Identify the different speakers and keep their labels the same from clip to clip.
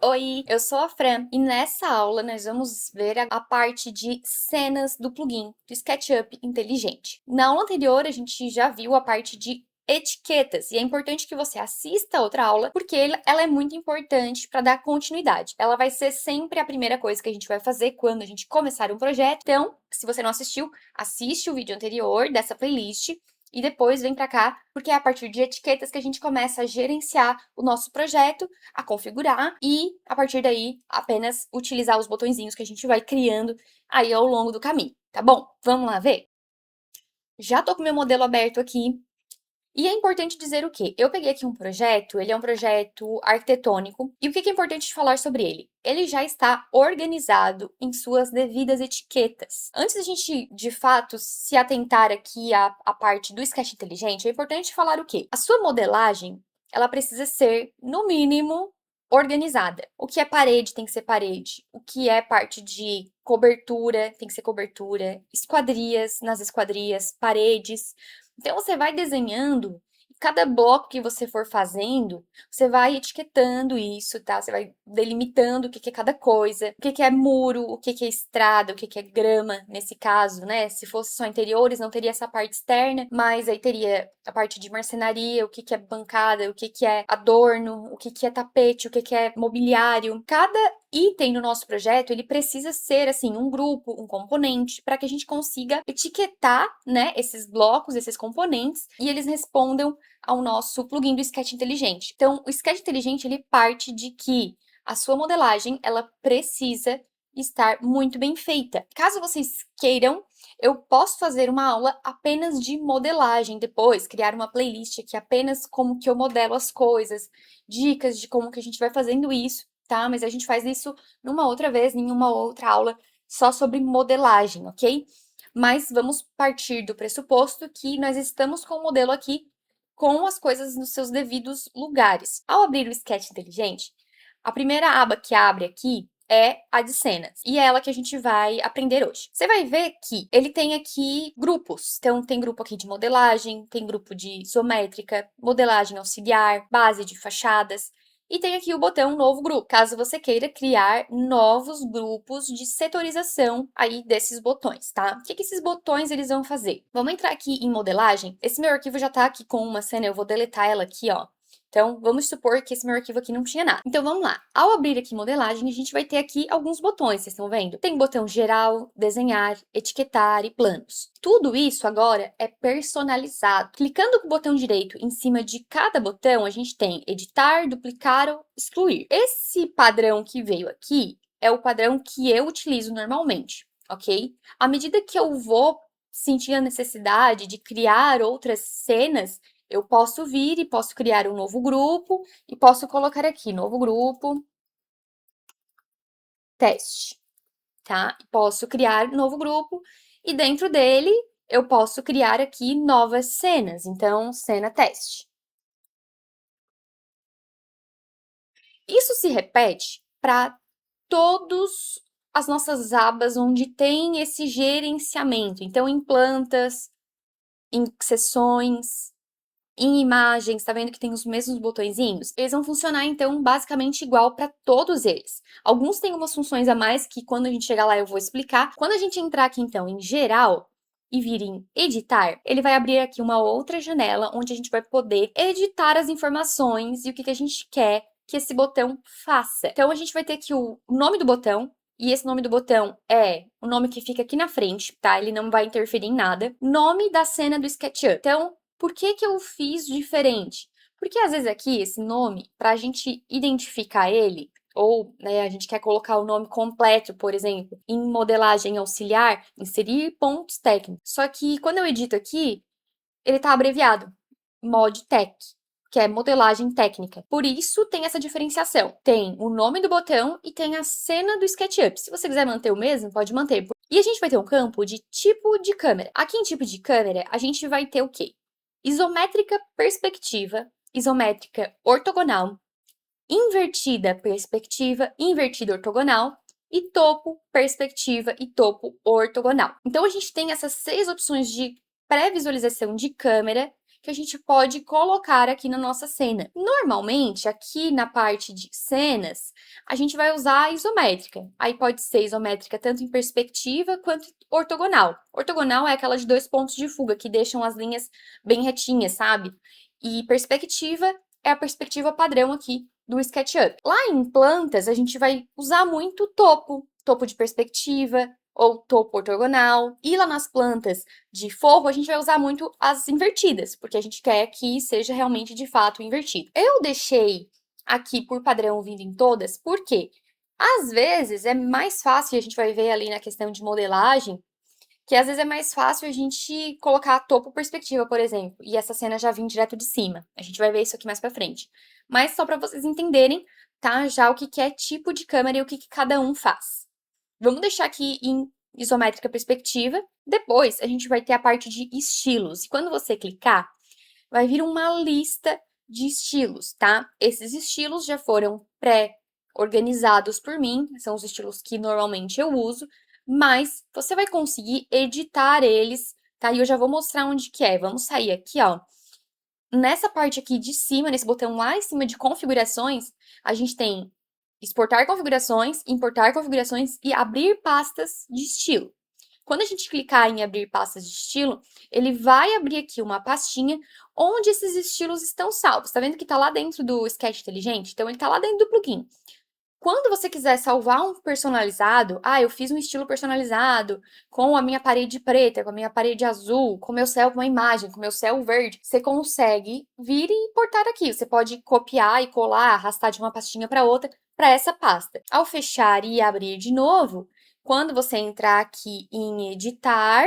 Speaker 1: Oi, eu sou a Fran e nessa aula nós vamos ver a parte de cenas do plugin do SketchUp inteligente. Na aula anterior a gente já viu a parte de etiquetas e é importante que você assista a outra aula porque ela é muito importante para dar continuidade. Ela vai ser sempre a primeira coisa que a gente vai fazer quando a gente começar um projeto. Então, se você não assistiu, assiste o vídeo anterior dessa playlist e depois vem para cá, porque é a partir de etiquetas que a gente começa a gerenciar o nosso projeto, a configurar e, a partir daí, apenas utilizar os botõezinhos que a gente vai criando aí ao longo do caminho, tá bom? Vamos lá ver? Já tô com meu modelo aberto aqui. E é importante dizer o quê? Eu peguei aqui um projeto, ele é um projeto arquitetônico, e o que é importante falar sobre ele? Ele já está organizado em suas devidas etiquetas. Antes da gente, de fato, se atentar aqui à parte do Sketch Inteligente, é importante falar o quê? A sua modelagem, ela precisa ser, no mínimo, organizada. O que é parede tem que ser parede, o que é parte de cobertura tem que ser cobertura, esquadrias nas esquadrias, paredes. Então, você vai desenhando, e cada bloco que você for fazendo, você vai etiquetando isso, tá? Você vai delimitando o que é cada coisa, o que é muro, o que é estrada, o que é grama, nesse caso, né? Se fosse só interiores, não teria essa parte externa, mas aí teria a parte de marcenaria, o que é bancada, o que é adorno, o que é tapete, o que é mobiliário. Cada item no nosso projeto, ele precisa ser, assim, um grupo, um componente, para que a gente consiga etiquetar, né, esses blocos, esses componentes, e eles respondam ao nosso plugin do Sketch Inteligente. Então, o Sketch Inteligente, ele parte de que a sua modelagem, ela precisa estar muito bem feita. Caso vocês queiram, eu posso fazer uma aula apenas de modelagem depois, criar uma playlist aqui apenas como que eu modelo as coisas, dicas de como que a gente vai fazendo isso, tá? Mas a gente faz isso numa outra vez, em uma outra aula, só sobre modelagem, ok? Mas vamos partir do pressuposto que nós estamos com o modelo aqui com as coisas nos seus devidos lugares. Ao abrir o Sketch Inteligente, a primeira aba que abre aqui é a de cenas, e é ela que a gente vai aprender hoje. Você vai ver que ele tem aqui grupos, então tem grupo aqui de modelagem, tem grupo de isométrica, modelagem auxiliar, base de fachadas, e tem aqui o botão Novo Grupo, caso você queira criar novos grupos de setorização aí desses botões, tá? O que esses botões eles vão fazer? Vamos entrar aqui em modelagem. Esse meu arquivo já tá aqui com uma cena, eu vou deletar ela aqui, ó. Então, vamos supor que esse meu arquivo aqui não tinha nada. Então, vamos lá. Ao abrir aqui modelagem, a gente vai ter aqui alguns botões, vocês estão vendo? Tem botão geral, desenhar, etiquetar e planos. Tudo isso agora é personalizado. Clicando com o botão direito em cima de cada botão, a gente tem editar, duplicar ou excluir. Esse padrão que veio aqui é o padrão que eu utilizo normalmente, ok? À medida que eu vou sentir a necessidade de criar outras cenas, eu posso vir e posso criar um novo grupo e posso colocar aqui, novo grupo, teste, tá? Posso criar novo grupo e dentro dele eu posso criar aqui novas cenas, então, cena teste. Isso se repete para todas as nossas abas onde tem esse gerenciamento. Então, em plantas, em seções, em imagens, tá vendo que tem os mesmos botõezinhos? Eles vão funcionar, então, basicamente igual para todos eles. Alguns têm umas funções a mais que quando a gente chegar lá eu vou explicar. Quando a gente entrar aqui, então, em geral e vir em editar, ele vai abrir aqui uma outra janela onde a gente vai poder editar as informações e o que a gente quer que esse botão faça. Então, a gente vai ter aqui o nome do botão, e esse nome do botão é o nome que fica aqui na frente, tá? Ele não vai interferir em nada. Nome da cena do SketchUp. Então, por que eu fiz diferente? Porque às vezes aqui, esse nome, para a gente identificar ele, ou né, a gente quer colocar o nome completo, por exemplo, em modelagem auxiliar, inserir pontos técnicos. Só que quando eu edito aqui, ele está abreviado, ModTech, que é modelagem técnica. Por isso tem essa diferenciação. Tem o nome do botão e tem a cena do SketchUp. Se você quiser manter o mesmo, pode manter. E a gente vai ter um campo de tipo de câmera. Aqui em tipo de câmera, a gente vai ter o quê? Isométrica perspectiva, isométrica ortogonal, invertida perspectiva, invertida ortogonal e topo perspectiva e topo ortogonal. Então, a gente tem essas 6 opções de pré-visualização de câmera que a gente pode colocar aqui na nossa cena. Normalmente, aqui na parte de cenas, a gente vai usar a isométrica. Aí pode ser isométrica tanto em perspectiva quanto ortogonal. Ortogonal é aquela de 2 pontos de fuga, que deixam as linhas bem retinhas, sabe? E perspectiva é a perspectiva padrão aqui do SketchUp. Lá em plantas, a gente vai usar muito topo de perspectiva, ou topo ortogonal. E lá nas plantas de forro, a gente vai usar muito as invertidas, porque a gente quer que seja realmente, de fato, invertido. Eu deixei aqui por padrão vindo em todas, porque às vezes é mais fácil, a gente vai ver ali na questão de modelagem, que às vezes é mais fácil a gente colocar topo perspectiva, por exemplo, e essa cena já vir direto de cima. A gente vai ver isso aqui mais pra frente. Mas só para vocês entenderem, tá? Já o que é tipo de câmera e o que cada um faz. Vamos deixar aqui em isométrica perspectiva. Depois, a gente vai ter a parte de estilos. E quando você clicar, vai vir uma lista de estilos, tá? Esses estilos já foram pré-organizados por mim, são os estilos que normalmente eu uso, mas você vai conseguir editar eles, tá? E eu já vou mostrar onde que é. Vamos sair aqui, ó. Nessa parte aqui de cima, nesse botão lá em cima de configurações, a gente tem exportar configurações, importar configurações e abrir pastas de estilo. Quando a gente clicar em abrir pastas de estilo, ele vai abrir aqui uma pastinha onde esses estilos estão salvos. Tá vendo que tá lá dentro do Sketch Inteligente? Então, ele tá lá dentro do plugin. Quando você quiser salvar um personalizado, eu fiz um estilo personalizado com a minha parede preta, com a minha parede azul, com o meu céu com uma imagem, com o meu céu verde, você consegue vir e importar aqui. Você pode copiar e colar, arrastar de uma pastinha para outra, para essa pasta. Ao fechar e abrir de novo, quando você entrar aqui em editar,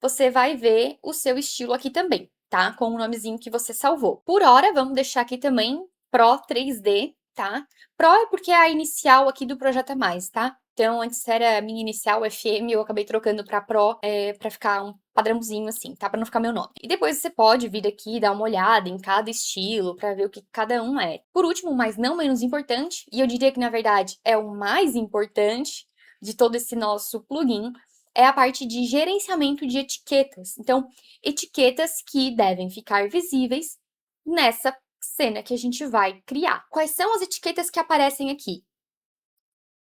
Speaker 1: você vai ver o seu estilo aqui também, tá? Com o nomezinho que você salvou. Por hora, vamos deixar aqui também Pro 3D, tá? Pro é porque é a inicial aqui do Projeta Mais, tá? Então, antes era a minha inicial FM, eu acabei trocando para Pro, para ficar um padrãozinho assim, tá? Para não ficar meu nome. E depois você pode vir aqui dar uma olhada em cada estilo para ver o que cada um é. Por último, mas não menos importante, e eu diria que na verdade é o mais importante de todo esse nosso plugin, é a parte de gerenciamento de etiquetas. Então, etiquetas que devem ficar visíveis nessa cena que a gente vai criar. Quais são as etiquetas que aparecem aqui?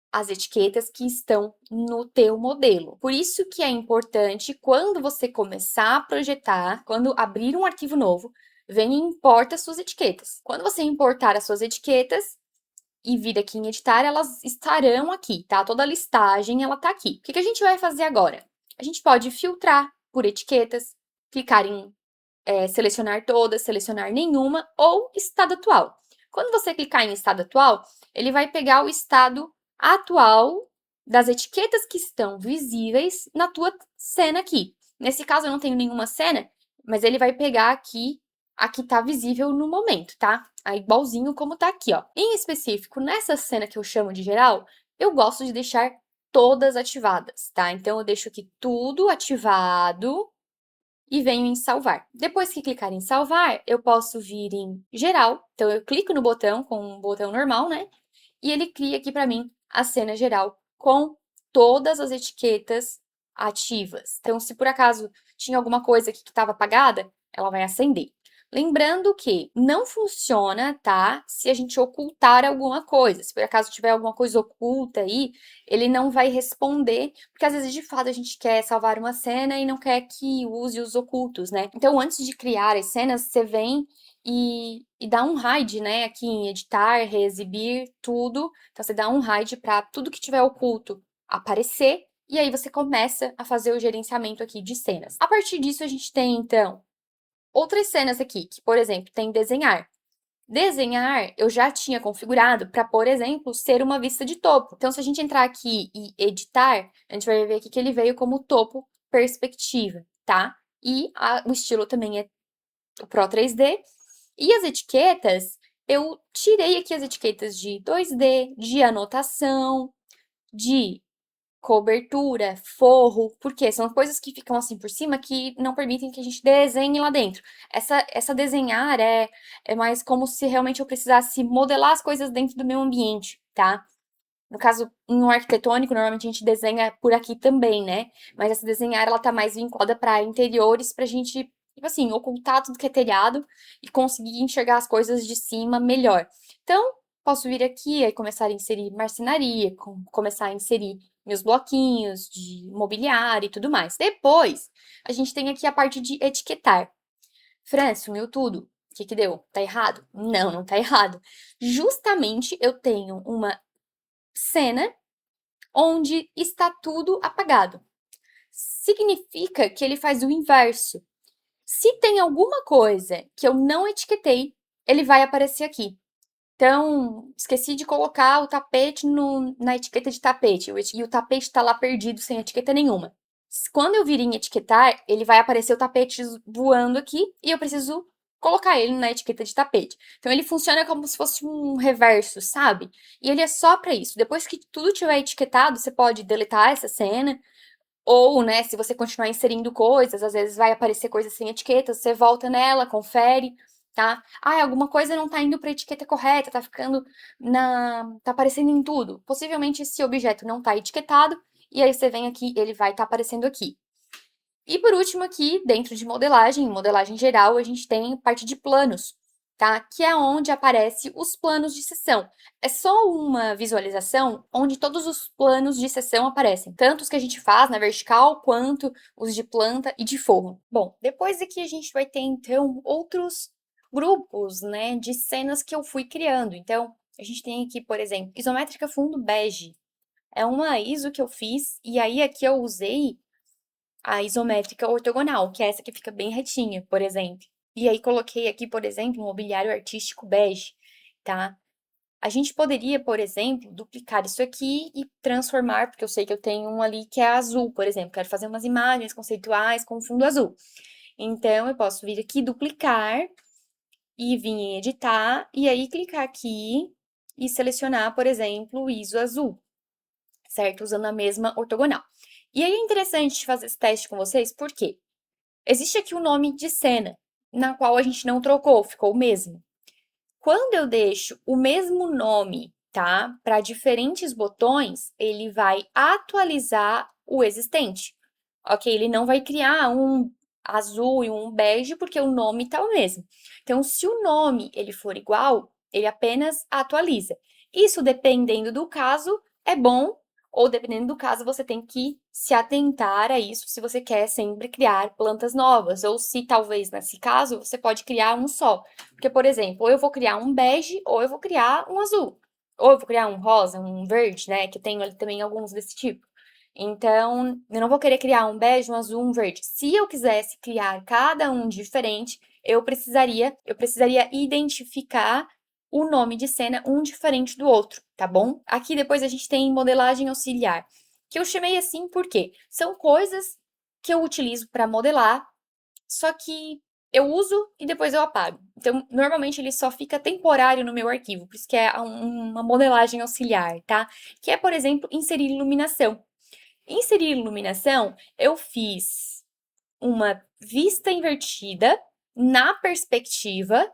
Speaker 1: As etiquetas que estão no teu modelo. Por isso que é importante, quando você começar a projetar, quando abrir um arquivo novo, venha e importa as suas etiquetas. Quando você importar as suas etiquetas e vir aqui em editar, elas estarão aqui, tá? Toda a listagem, ela tá aqui. O que a gente vai fazer agora? A gente pode filtrar por etiquetas, clicar em selecionar todas, selecionar nenhuma ou estado atual. Quando você clicar em estado atual, ele vai pegar o estado atual das etiquetas que estão visíveis na tua cena aqui. Nesse caso, eu não tenho nenhuma cena, mas ele vai pegar aqui a que tá visível no momento, tá? Aí, igualzinho como tá aqui, ó. Em específico, nessa cena que eu chamo de geral, eu gosto de deixar todas ativadas, tá? Então, eu deixo aqui tudo ativado e venho em salvar. Depois que clicar em salvar, eu posso vir em geral. Então, eu clico no botão com um botão normal, né? E ele cria aqui para mim a cena geral com todas as etiquetas ativas. Então, se por acaso tinha alguma coisa aqui que estava apagada, ela vai acender. Lembrando que não funciona, tá? Se a gente ocultar alguma coisa. Se por acaso tiver alguma coisa oculta aí, ele não vai responder, porque às vezes, de fato, a gente quer salvar uma cena e não quer que use os ocultos, né? Então, antes de criar as cenas, você vem e dá um hide, né? Aqui em editar, reexibir, tudo. Então, você dá um hide para tudo que tiver oculto aparecer. E aí, você começa a fazer o gerenciamento aqui de cenas. A partir disso, a gente tem, então, outras cenas aqui, que, por exemplo, tem desenhar. Desenhar, eu já tinha configurado para, por exemplo, ser uma vista de topo. Então, se a gente entrar aqui e editar, a gente vai ver aqui que ele veio como topo perspectiva, tá? E o estilo também é o Pro 3D. E as etiquetas, eu tirei aqui as etiquetas de 2D, de anotação, de cobertura, forro, porque são coisas que ficam assim por cima que não permitem que a gente desenhe lá dentro. Essa desenhar é mais como se realmente eu precisasse modelar as coisas dentro do meu ambiente, tá? No caso, no arquitetônico, normalmente a gente desenha por aqui também, né? Mas essa desenhar, ela tá mais vinculada para interiores, pra gente tipo assim, ocultar tudo que é telhado e conseguir enxergar as coisas de cima melhor. Então, posso vir aqui e começar a inserir marcenaria, começar a inserir meus bloquinhos de mobiliário e tudo mais. Depois, a gente tem aqui a parte de etiquetar. Fran, sumiu tudo. O que que deu? Tá errado? Não, não tá errado. Justamente eu tenho uma cena onde está tudo apagado. Significa que ele faz o inverso. Se tem alguma coisa que eu não etiquetei, ele vai aparecer aqui. Então, esqueci de colocar o tapete na etiqueta de tapete, e o tapete está lá perdido, sem etiqueta nenhuma. Quando eu vir em etiquetar, ele vai aparecer o tapete voando aqui, e eu preciso colocar ele na etiqueta de tapete. Então, ele funciona como se fosse um reverso, sabe? E ele é só para isso. Depois que tudo tiver etiquetado, você pode deletar essa cena, ou, né, se você continuar inserindo coisas, às vezes vai aparecer coisas sem etiqueta, você volta nela, confere, tá? Ah, alguma coisa não tá indo para a etiqueta correta, tá ficando tá aparecendo em tudo. Possivelmente esse objeto não tá etiquetado, e aí você vem aqui, ele vai estar aparecendo aqui. E por último aqui, dentro de modelagem, em modelagem geral, a gente tem a parte de planos, tá? Que é onde aparece os planos de seção. É só uma visualização onde todos os planos de seção aparecem, tanto os que a gente faz na vertical, quanto os de planta e de forro. Bom, depois aqui a gente vai ter, então, outros grupos, né, de cenas que eu fui criando. Então, a gente tem aqui, por exemplo, isométrica fundo bege. É uma ISO que eu fiz, e aí aqui eu usei a isométrica ortogonal, que é essa que fica bem retinha, por exemplo. E aí coloquei aqui, por exemplo, um mobiliário artístico bege, tá? A gente poderia, por exemplo, duplicar isso aqui e transformar, porque eu sei que eu tenho um ali que é azul, por exemplo. Quero fazer umas imagens conceituais com fundo azul. Então, eu posso vir aqui, duplicar, e vir em editar, e aí clicar aqui e selecionar, por exemplo, o ISO azul, certo? Usando a mesma ortogonal. E aí é interessante fazer esse teste com vocês, por quê? Existe aqui o nome de cena, na qual a gente não trocou, ficou o mesmo. Quando eu deixo o mesmo nome, tá, para diferentes botões, ele vai atualizar o existente. Ok? Ele não vai criar um azul e um bege, porque o nome tá o mesmo. Então, se o nome ele for igual, ele apenas atualiza. Isso, dependendo do caso, é bom, ou dependendo do caso, você tem que se atentar a isso se você quer sempre criar plantas novas, ou se talvez nesse caso você pode criar um só. Porque, por exemplo, ou eu vou criar um bege, ou eu vou criar um azul. Ou eu vou criar um rosa, um verde, né? Que tem ali também alguns desse tipo. Então, eu não vou querer criar um bege, um azul, um verde. Se eu quisesse criar cada um diferente, eu precisaria identificar o nome de cena um diferente do outro, tá bom? Aqui depois a gente tem modelagem auxiliar, que eu chamei assim porque são coisas que eu utilizo para modelar, só que eu uso e depois eu apago. Então, normalmente ele só fica temporário no meu arquivo, por isso que é uma modelagem auxiliar, tá? Que é, por exemplo, inserir iluminação. Inserir iluminação, eu fiz uma vista invertida na perspectiva,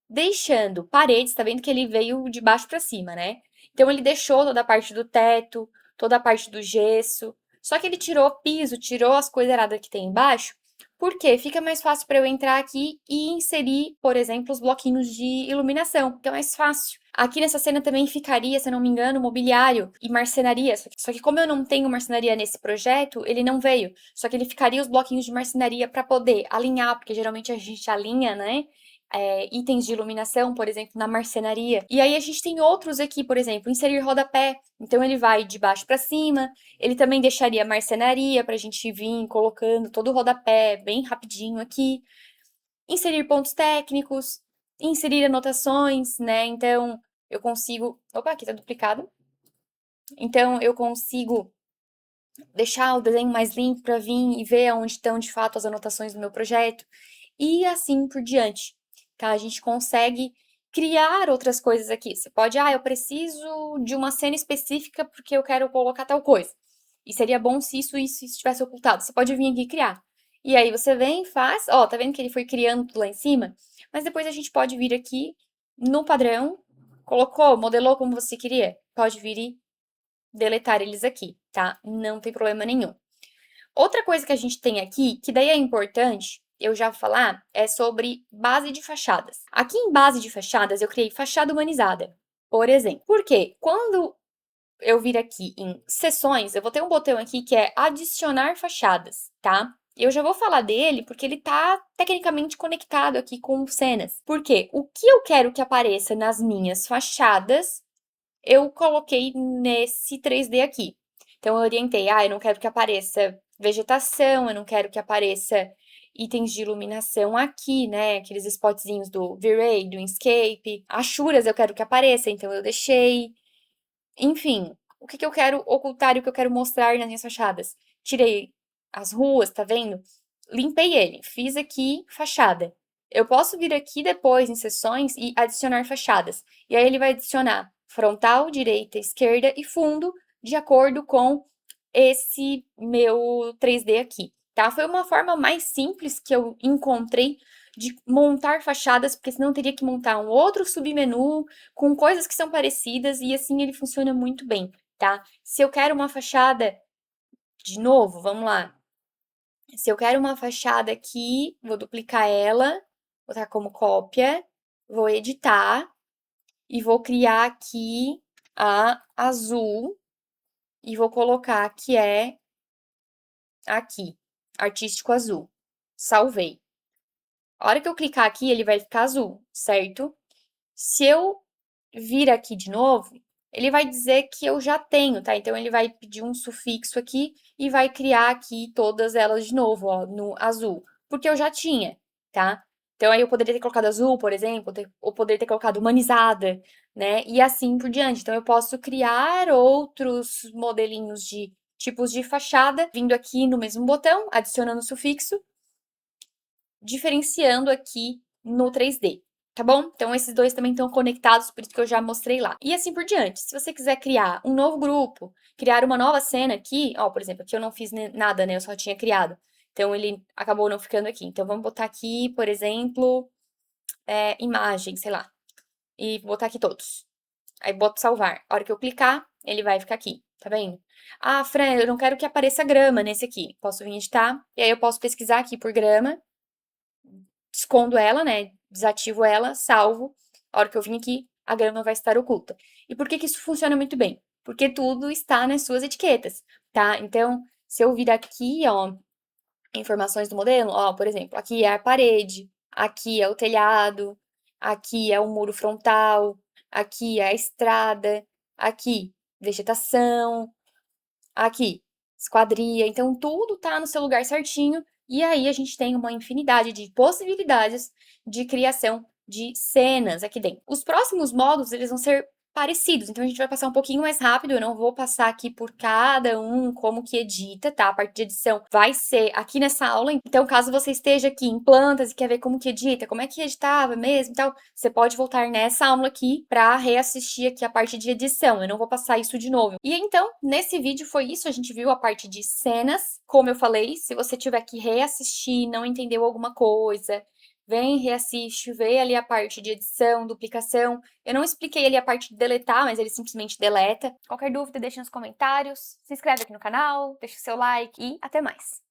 Speaker 1: deixando paredes, tá vendo que ele veio de baixo para cima, né? Então ele deixou toda a parte do teto, toda a parte do gesso, só que ele tirou o piso, tirou as coisas erradas que tem embaixo, porque fica mais fácil para eu entrar aqui e inserir, por exemplo, os bloquinhos de iluminação, porque é mais fácil. Aqui nessa cena também ficaria, se eu não me engano, mobiliário e marcenaria. Só que como eu não tenho marcenaria nesse projeto, ele não veio. Só que ele ficaria os bloquinhos de marcenaria para poder alinhar, porque geralmente a gente alinha, né? Itens de iluminação, por exemplo, na marcenaria. E aí a gente tem outros aqui, por exemplo, inserir rodapé. Então ele vai de baixo para cima. Ele também deixaria marcenaria para a gente vir colocando todo o rodapé bem rapidinho aqui. Inserir pontos técnicos, inserir anotações, né? Então eu consigo. Opa, aqui tá duplicado. Então eu consigo deixar o desenho mais limpo para vir e ver onde estão de fato as anotações do meu projeto. E assim por diante, tá? A gente consegue criar outras coisas aqui. Você pode, eu preciso de uma cena específica porque eu quero colocar tal coisa. E seria bom se isso estivesse ocultado. Você pode vir aqui e criar. E aí você vem, faz, ó, tá vendo que ele foi criando tudo lá em cima? Mas depois a gente pode vir aqui no padrão, colocou, modelou como você queria. Pode vir e deletar eles aqui, tá? Não tem problema nenhum. Outra coisa que a gente tem aqui, que daí é importante, eu já vou falar é sobre base de fachadas. Aqui em base de fachadas, eu criei fachada humanizada, por exemplo. Por quê? Quando eu vir aqui em seções, eu vou ter um botão aqui que é adicionar fachadas, tá? Eu já vou falar dele porque ele tá tecnicamente conectado aqui com cenas. Por quê? O que eu quero que apareça nas minhas fachadas, eu coloquei nesse 3D aqui. Então, eu orientei, eu não quero que apareça vegetação, eu não quero que apareça itens de iluminação aqui, né? Aqueles spotzinhos do V-Ray, do Inkscape. Achuras eu quero que apareça, então eu deixei. Enfim, o que eu quero ocultar e o que eu quero mostrar nas minhas fachadas? Tirei as ruas, tá vendo? Limpei ele, fiz aqui fachada. Eu posso vir aqui depois em seções e adicionar fachadas. E aí ele vai adicionar frontal, direita, esquerda e fundo, de acordo com esse meu 3D aqui, tá? Foi uma forma mais simples que eu encontrei de montar fachadas, porque senão eu teria que montar um outro submenu com coisas que são parecidas e assim ele funciona muito bem, tá? Se eu quero uma fachada, de novo, vamos lá. Se eu quero uma fachada aqui, vou duplicar ela, botar como cópia, vou editar e vou criar aqui a azul e vou colocar que é aqui, artístico azul. Salvei. A hora que eu clicar aqui, ele vai ficar azul, certo? Se eu vir aqui de novo, ele vai dizer que eu já tenho, tá? Então, ele vai pedir um sufixo aqui e vai criar aqui todas elas de novo, ó, no azul. Porque eu já tinha, tá? Então, aí eu poderia ter colocado azul, por exemplo, ou poderia ter colocado humanizada, né? E assim por diante. Então, eu posso criar outros modelinhos de tipos de fachada, vindo aqui no mesmo botão, adicionando o sufixo, diferenciando aqui no 3D, tá bom? Então, esses dois também estão conectados, por isso que eu já mostrei lá. E assim por diante. Se você quiser criar um novo grupo, criar uma nova cena aqui, ó, por exemplo, aqui eu não fiz nada, né? Eu só tinha criado. Então, ele acabou não ficando aqui. Então, vamos botar aqui, por exemplo, imagem, sei lá. E vou botar aqui todos. Aí, boto salvar. A hora que eu clicar, ele vai ficar aqui, tá vendo? Ah, Fran, eu não quero que apareça grama nesse aqui. Posso vir editar, e aí eu posso pesquisar aqui por grama, escondo ela, né? Desativo ela, salvo. A hora que eu vim aqui, a grama vai estar oculta. E por que que isso funciona muito bem? Porque tudo está nas suas etiquetas, tá? Então, se eu vir aqui, ó, informações do modelo, ó, por exemplo, aqui é a parede, aqui é o telhado, aqui é o muro frontal, aqui é a estrada, aqui vegetação, aqui esquadria. Então, tudo tá no seu lugar certinho. E aí, a gente tem uma infinidade de possibilidades de criação de cenas aqui dentro. Os próximos módulos, eles vão ser parecidos, então a gente vai passar um pouquinho mais rápido, eu não vou passar aqui por cada um como que edita, tá? A parte de edição vai ser aqui nessa aula, então caso você esteja aqui em plantas e quer ver como que edita, como é que editava mesmo e tal, você pode voltar nessa aula aqui para reassistir aqui a parte de edição, eu não vou passar isso de novo. E então, nesse vídeo foi isso, a gente viu a parte de cenas, como eu falei, se você tiver que reassistir, não entendeu alguma coisa, vem, reassiste, vê ali a parte de edição, duplicação. Eu não expliquei ali a parte de deletar, mas ele simplesmente deleta. Qualquer dúvida, deixa nos comentários. Se inscreve aqui no canal, deixa o seu like e até mais.